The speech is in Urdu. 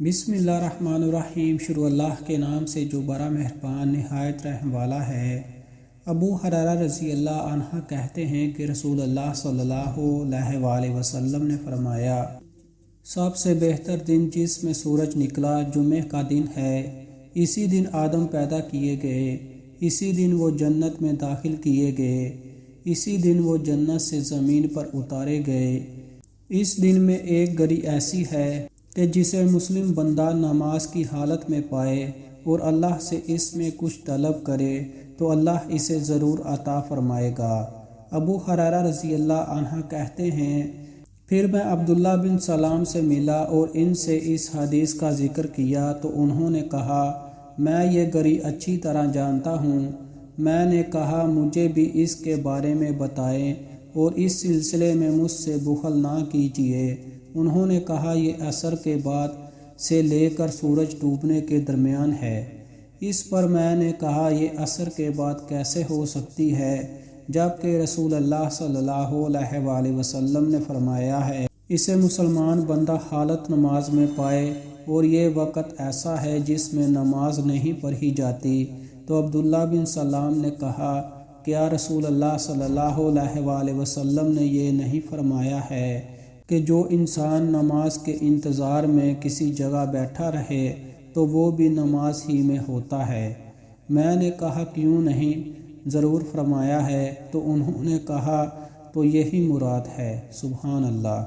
بسم اللہ الرحمن الرحیم۔ شروع اللہ کے نام سے جو بڑا مہربان نہایت رحم والا ہے۔ ابو ہریرہ رضی اللہ عنہ کہتے ہیں کہ رسول اللہ صلی اللہ علیہ وآلہ وسلم نے فرمایا، سب سے بہتر دن جس میں سورج نکلا جمعہ کا دن ہے۔ اسی دن آدم پیدا کیے گئے، اسی دن وہ جنت میں داخل کیے گئے، اسی دن وہ جنت سے زمین پر اتارے گئے۔ اس دن میں ایک گھڑی ایسی ہے کہ جسے مسلم بندہ نماز کی حالت میں پائے اور اللہ سے اس میں کچھ طلب کرے تو اللہ اسے ضرور عطا فرمائے گا۔ ابو ہریرہ رضی اللہ عنہ کہتے ہیں، پھر میں عبداللہ بن سلام سے ملا اور ان سے اس حدیث کا ذکر کیا تو انہوں نے کہا، میں یہ گھڑی اچھی طرح جانتا ہوں۔ میں نے کہا، مجھے بھی اس کے بارے میں بتائیں اور اس سلسلے میں مجھ سے بخل نہ کیجیے۔ انہوں نے کہا، یہ عصر کے بعد سے لے کر سورج ڈوبنے کے درمیان ہے۔ اس پر میں نے کہا، یہ عصر کے بعد کیسے ہو سکتی ہے جبکہ رسول اللہ صلی اللہ علیہ وآلہ وسلم نے فرمایا ہے، اسے مسلمان بندہ حالت نماز میں پائے اور یہ وقت ایسا ہے جس میں نماز نہیں پڑھی جاتی۔ تو عبداللہ بن سلام نے کہا، کیا رسول اللہ صلی اللہ علیہ وآلہ وسلم نے یہ نہیں فرمایا ہے کہ جو انسان نماز کے انتظار میں کسی جگہ بیٹھا رہے تو وہ بھی نماز ہی میں ہوتا ہے؟ میں نے کہا، کیوں نہیں، ضرور فرمایا ہے۔ تو انہوں نے کہا، تو یہی مراد ہے۔ سبحان اللہ۔